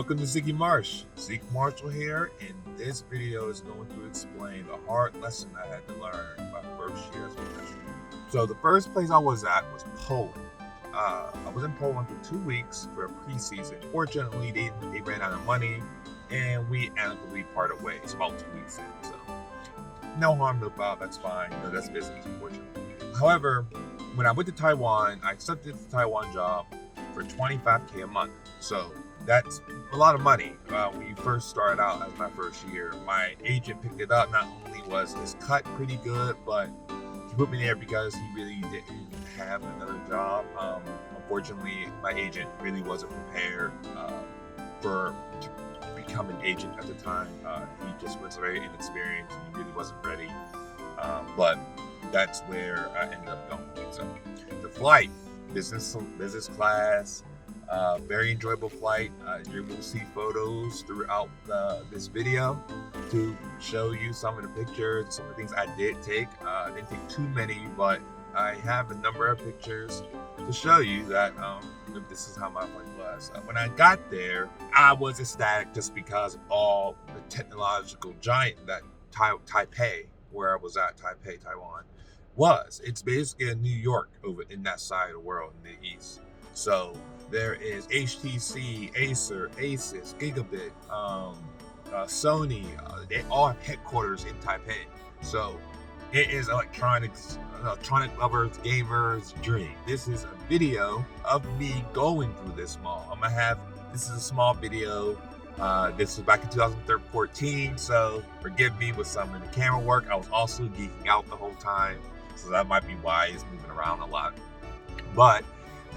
Welcome to Zeke Marsh. Zeke Marshall here, and this video is going to explain the hard lesson I had to learn my first year as a professional. So the first place I was at was Poland. I was in Poland for 2 weeks for a preseason. Fortunately, they ran out of money, and we amicably parted ways about 2 weeks in. So no harm, no foul. That's fine. That's business, unfortunately. However, when I went to Taiwan, I accepted the Taiwan job for $25K a month. So that's a lot of money when you first started out as my first year. My agent picked it up. Not only was his cut pretty good, but he put me there because he really didn't have another job. Unfortunately, my agent really wasn't prepared to become an agent at the time. He just was very inexperienced and he really wasn't ready. But that's where I ended up going. So the flight, business class, very enjoyable flight. You will see photos throughout this video to show you some of the pictures, some of the things I did take. I didn't take too many, but I have a number of pictures to show you that this is how my flight was. When I got there, I was ecstatic just because of all the technological giant that Taipei, where I was at, Taipei, Taiwan, was. It's basically a New York over in that side of the world in the east. So there is HTC, Acer, Asus, Gigabit, Sony. They all have headquarters in Taipei. So it is electronic lovers, gamers' dream. This is a video of me going through this mall. This is a small video. This was back in 2014, so forgive me with some of the camera work. I was also geeking out the whole time, so that might be why it's moving around a lot. But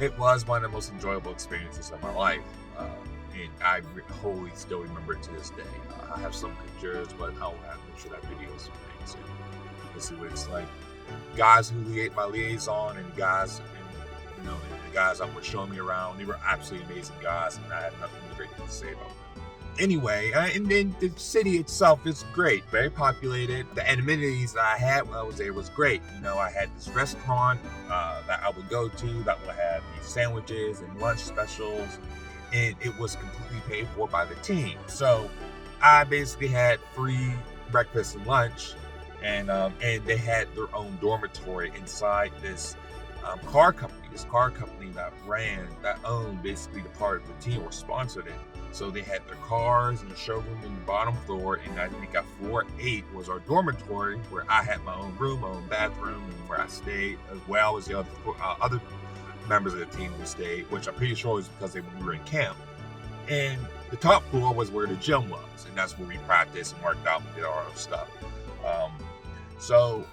it was one of the most enjoyable experiences of my life, and I wholly still remember it to this day. I have some pictures, but I'll have to make sure that video is made. So this is what it's like. Guys who my liaison and guys, and the guys that were showing me around, they were absolutely amazing guys, and I had nothing great to say about them. Anyway, and then the city itself is great, very populated. The amenities that I had when I was there was great. I had this restaurant that I would go to that would have these sandwiches and lunch specials, and it was completely paid for by the team. So I basically had free breakfast and lunch, and they had their own dormitory inside this car company. This car company that owned basically the part of the team or sponsored it. So they had their cars and the showroom in the bottom floor, and I think at floor 8 was our dormitory where I had my own room, my own bathroom, and where I stayed, as well as the other members of the team who stayed, which I'm pretty sure was because we were in camp. And the top floor was where the gym was, and that's where we practiced and worked out and did our own stuff. So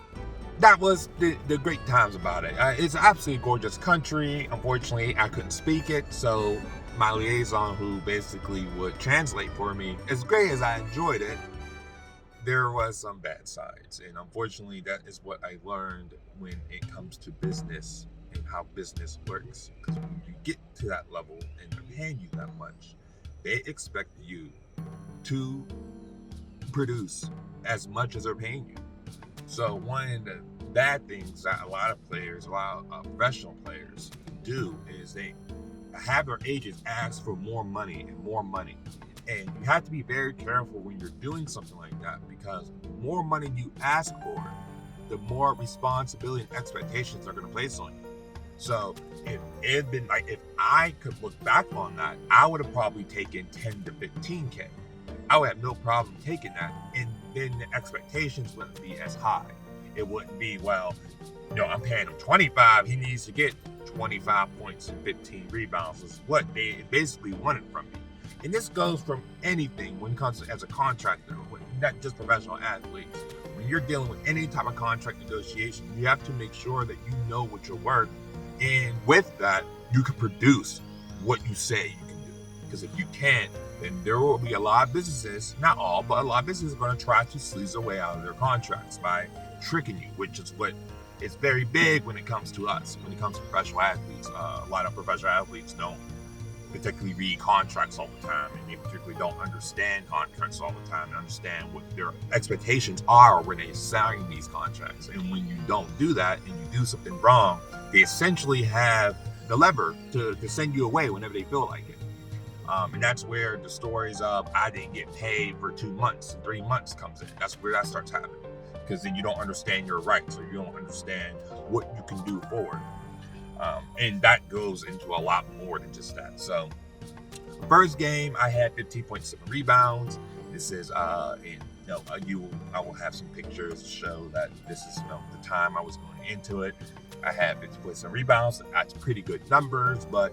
that was the great times about it. It's an absolutely gorgeous country. Unfortunately, I couldn't speak it, so my liaison, who basically would translate for me, as great as I enjoyed it, there was some bad sides. And unfortunately, that is what I learned when it comes to business and how business works. Because when you get to that level and they're paying you that much, they expect you to produce as much as they're paying you. So one of the bad things that a lot of professional players do is they have their agents ask for more money and more money. And you have to be very careful when you're doing something like that, because the more money you ask for, the more responsibility and expectations they're going to place on you. So if I could look back on that, I would have probably taken 10 to 15K. I would have no problem taking that, and then the expectations wouldn't be as high. It wouldn't be, I'm paying him 25, he needs to get 25 points and 15 rebounds is what they basically wanted from me. And this goes from anything when it comes to as a contractor, not just professional athletes. When you're dealing with any type of contract negotiation, you have to make sure that you know what you're worth. And with that, you can produce what you say you can do. Because if you can't, then there will be a lot of businesses, not all, but a lot of businesses are going to try to sleaze their way out of their contracts by tricking you, which is what is very big when it comes to us, when it comes to professional athletes. A lot of professional athletes don't particularly read contracts all the time, and they particularly don't understand contracts all the time and understand what their expectations are when they sign these contracts. And when you don't do that and you do something wrong, they essentially have the lever to send you away whenever they feel like it. And that's where the stories of I didn't get paid for 2 months and 3 months comes in. That's where that starts happening, because then you don't understand your rights, or you don't understand what you can do forward. And that goes into a lot more than just that. So first game, I had 15.7 rebounds. This is, I will have some pictures to show that this is, the time I was going into it. I had 15.7 rebounds. That's pretty good numbers, but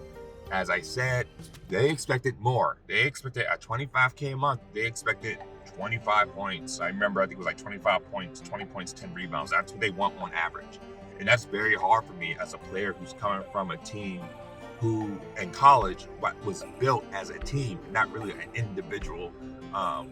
as I said, they expected more. They expected at $25K a month. They expected 25 points. I remember, I think it was like 25 points, 20 points, 10 rebounds. That's what they want on average. And that's very hard for me as a player who's coming from a team who in college was built as a team, not really an individual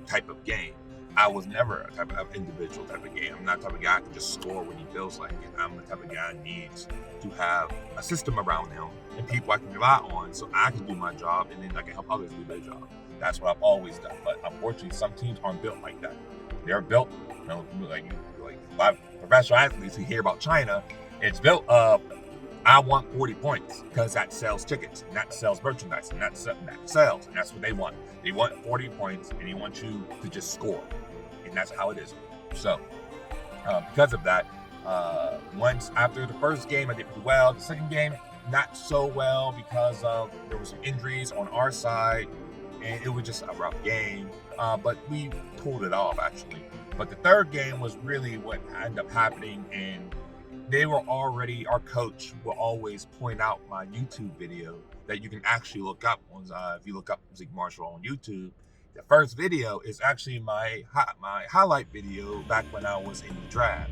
type of game. I was never a type of individual type of game. I'm not the type of guy who can just score when he feels like it. I'm the type of guy who needs to have a system around him and people I can rely on so I can do my job, and then I can help others do their job. That's what I've always done. But unfortunately, some teams aren't built like that. They're built, like a lot of professional athletes who hear about China, it's built I want 40 points because that sells tickets and that sells merchandise and that sells, and that's what they want. They want 40 points and they want you to just score, and that's how it is. So because of that, once after the first game I did pretty well. The second game not so well because there were some injuries on our side and it was just a rough game, but we pulled it off actually. But the third game was really what ended up happening, and they were already, our coach will always point out my YouTube video that you can actually look up on, if you look up Zeke Marshall on YouTube. The first video is actually my highlight video back when I was in the draft.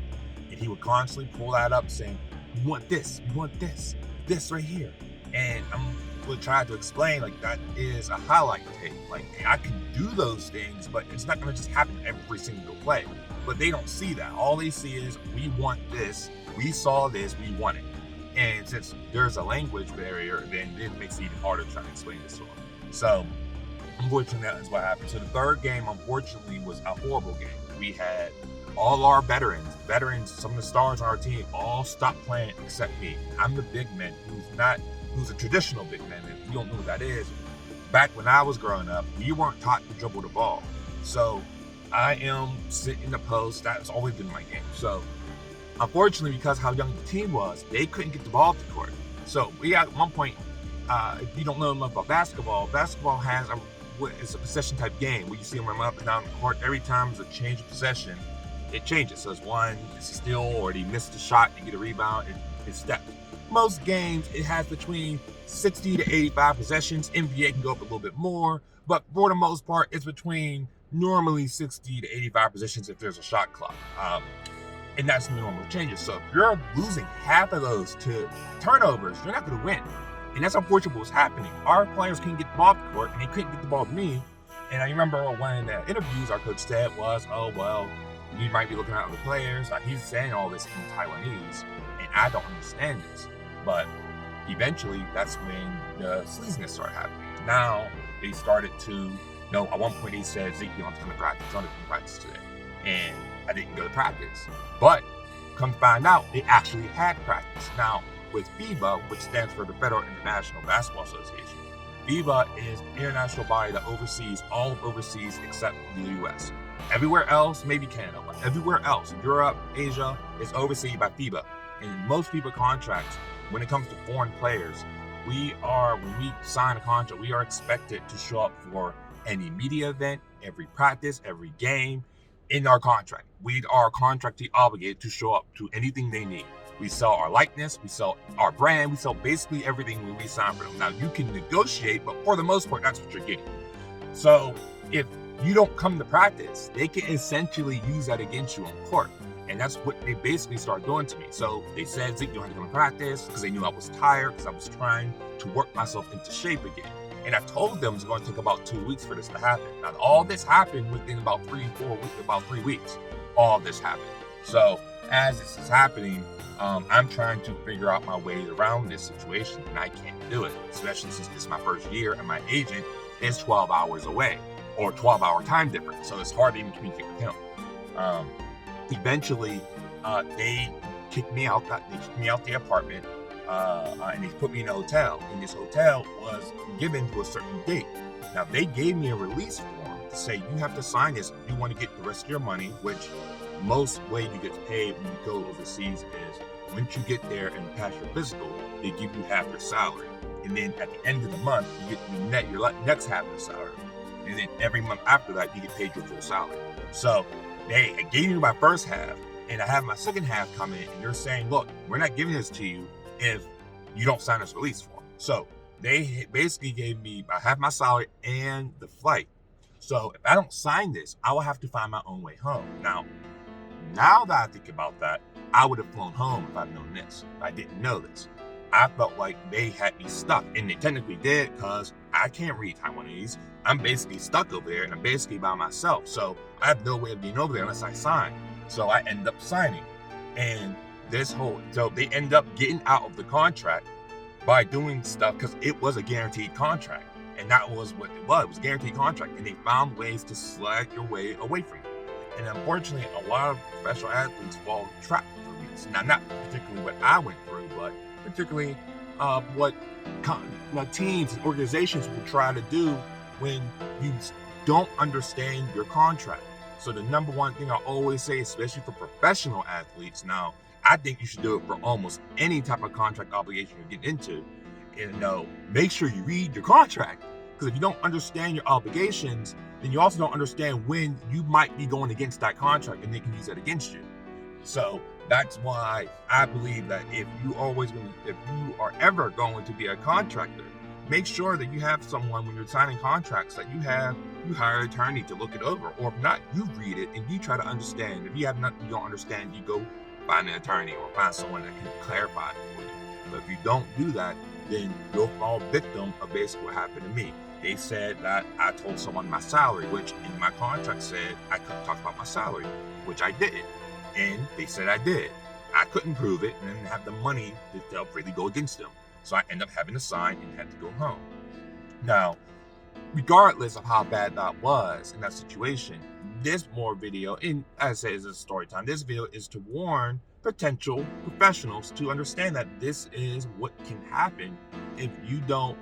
And he would constantly pull that up saying, you want this right here. And I'm going to try to explain, like, that is a highlight tape. Like, I can do those things, but it's not going to just happen every single play. But they don't see that. All they see is, we want this, we saw this, we want it. And since there's a language barrier, then it makes it even harder to try to explain this to them. So, unfortunately, that is what happened. So the third game, unfortunately, was a horrible game. We had all our veterans, some of the stars on our team, all stopped playing except me. I'm the big man who's a traditional big man. If you don't know what that is, back when I was growing up, we weren't taught to dribble the ball. So I am sitting in the post. That's always been my game. So unfortunately, because how young the team was, they couldn't get the ball to the court. So we at one point, if you don't know much about basketball has it's a possession type game where you see them run up and down the court. Every time there's a change of possession, it changes. So it's a steal, or they miss the shot, they get a rebound, it's stepped. Most games, it has between 60 to 85 possessions. NBA can go up a little bit more, but for the most part, it's between normally 60 to 85 possessions if there's a shot clock. And that's the normal changes. So if you're losing half of those to turnovers, you're not going to win. And that's unfortunately what was happening. Our players couldn't get the ball to the court, and they couldn't get the ball to me. And I remember one of the interviews our coach said was, oh, well, you might be looking at other players. Like, he's saying all this in Taiwanese, and I don't understand this. But eventually, that's when the sleaziness started happening. Now, they started to, at one point he said, Zeke, you don't have to come to practice. You don't have to come to practice today. And I didn't go to practice. But come to find out, they actually had practice. Now, with FIBA, which stands for the Federal International Basketball Association, FIBA is an international body that oversees all overseas except the U.S. Everywhere else, maybe Canada, but everywhere else, Europe, Asia, is overseen by FIBA. And most FIBA contracts, when it comes to foreign players, when we sign a contract, we are expected to show up for any media event, every practice, every game in our contract. We are contractually obligated to show up to anything they need. We sell our likeness, we sell our brand, we sell basically everything when we sign for them. Now, you can negotiate, but for the most part, that's what you're getting. So if you don't come to practice, they can essentially use that against you on court. And that's what they basically started doing to me. So they said, Zeke, you don't have to come to practice, because they knew I was tired, because I was trying to work myself into shape again. And I told them it's going to take about 2 weeks for this to happen. Now, all this happened within about 3 weeks. All this happened. So as this is happening, I'm trying to figure out my way around this situation, and I can't do it, especially since this is my first year and my agent is 12 hours away, or 12-hour time difference. So it's hard to even communicate with him. Eventually, they kicked me out. They kicked me out the apartment, and they put me in a hotel. And this hotel was given to a certain date. Now, they gave me a release form to say you have to sign this if you want to get the rest of your money, which most way you get paid when you go overseas is once you get there and pass your physical, they give you half your salary. And then at the end of the month, you get your next half of the salary. And then every month after that, you get paid your full salary. So they gave me my first half, and I have my second half come in, and they're saying, look, we're not giving this to you if you don't sign this release form. So they basically gave me half my salary and the flight. So if I don't sign this, I will have to find my own way home. Now that I think about that, I would have flown home if I'd known this. If I didn't know this. I felt like they had me stuck, and they technically did because I can't read Taiwanese. I'm basically stuck over there, and I'm basically by myself. So I have no way of being over there unless I sign. So I end up signing, and so they end up getting out of the contract by doing stuff because it was a guaranteed contract, and that was what it was. It was a guaranteed contract, and they found ways to slide your way away from it. And unfortunately, a lot of professional athletes fall trapped through this. Now, not particularly what I went through, but particularly what teams and organizations will try to do when you don't understand your contract. So the number one thing I always say, especially for professional athletes, now I think you should do it for almost any type of contract obligation you get into, and make sure you read your contract. Because if you don't understand your obligations, then you also don't understand when you might be going against that contract, and they can use that against you. So that's why I believe that if you are ever going to be a contractor, make sure that you have someone when you're signing contracts that you hire an attorney to look it over, or if not, you read it and you try to understand. If you don't understand, you go find an attorney or find someone that can clarify it for you. But if you don't do that, then you'll fall victim of basically what happened to me. They said that I told someone my salary, which in my contract said I couldn't talk about my salary, which I didn't. And they said I did. I couldn't prove it and didn't have the money to really go against them. So I ended up having to sign and had to go home. Now, regardless of how bad that was in that situation, this video, and as I say, is a story time. This video is to warn potential professionals to understand that this is what can happen if you don't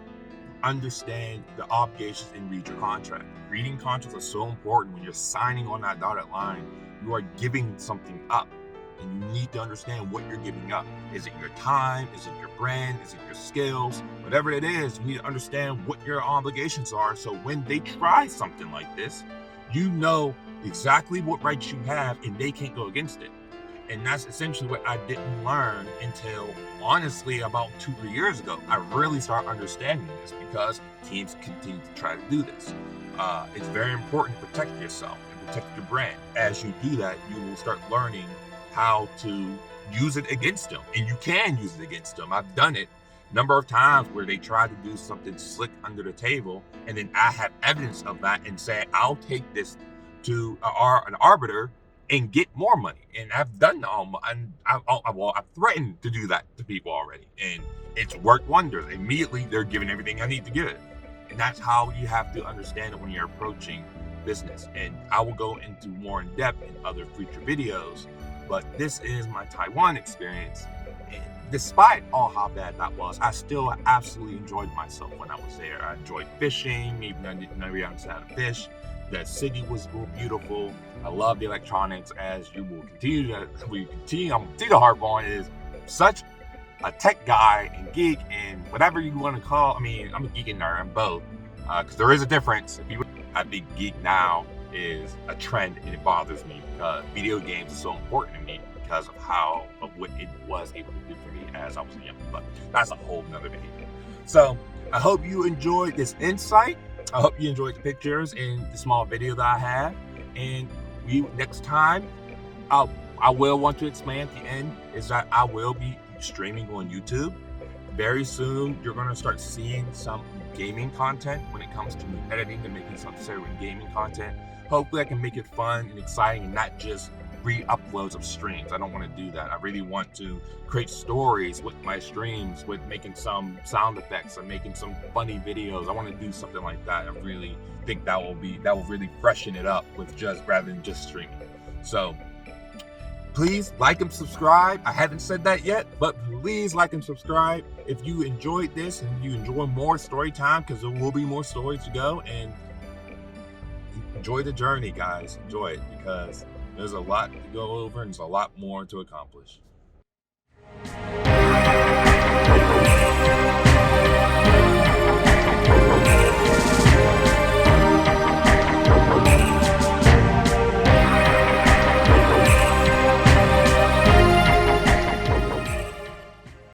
understand the obligations and read your contract. Reading contracts are so important. When you're signing on that dotted line, you are giving something up, and you need to understand what you're giving up. Is it your time? Is it your brand? Is it your skills? Whatever it is, you need to understand what your obligations are, so when they try something like this, you know exactly what rights you have and they can't go against it. And that's essentially what I didn't learn until, honestly, about 2-3 years ago. I really started understanding this because teams continue to try to do this. It's very important to protect yourself and protect your brand. As you do that, you will start learning how to use it against them. And you can use it against them. I've done it a number of times where they try to do something slick under the table, and then I have evidence of that and say, I'll take this to an arbiter and get more money. And I've done I've threatened to do that to people already, and it's worked wonders. Immediately, they're giving everything I need to give. And that's how you have to understand it when you're approaching business. And I will go into more in depth in other future videos, but this is my Taiwan experience. And despite all how bad that was, I still absolutely enjoyed myself when I was there. I enjoyed fishing, even though I didn't know how to fish. The city was beautiful. I love the electronics, as you will continue to harp on, is such a tech guy and geek and whatever you want to call. I mean, I'm a geek and nerd. I'm both, because there is a difference. I think geek now is a trend, and it bothers me because video games are so important to me because of what it was able to do for me as I was young. But that's a whole nother video. So I hope you enjoyed this insight. I hope you enjoyed the pictures and the small video that I have. And next time, I will want to explain at the end is that I will be streaming on YouTube. Very soon, you're going to start seeing some gaming content when it comes to editing and making some gaming content. Hopefully, I can make it fun and exciting and not just re-uploads of streams. I don't want to do that. I really want to create stories with my streams, with making some sound effects or making some funny videos. I want to do something like that. I really think that will really freshen it up with rather than just streaming. So Please like and subscribe. I haven't said that yet, but please like and subscribe if you enjoyed this and you enjoy more story time, because there will be more stories to go. And enjoy the journey, guys. Enjoy it, because there's a lot to go over and there's a lot more to accomplish.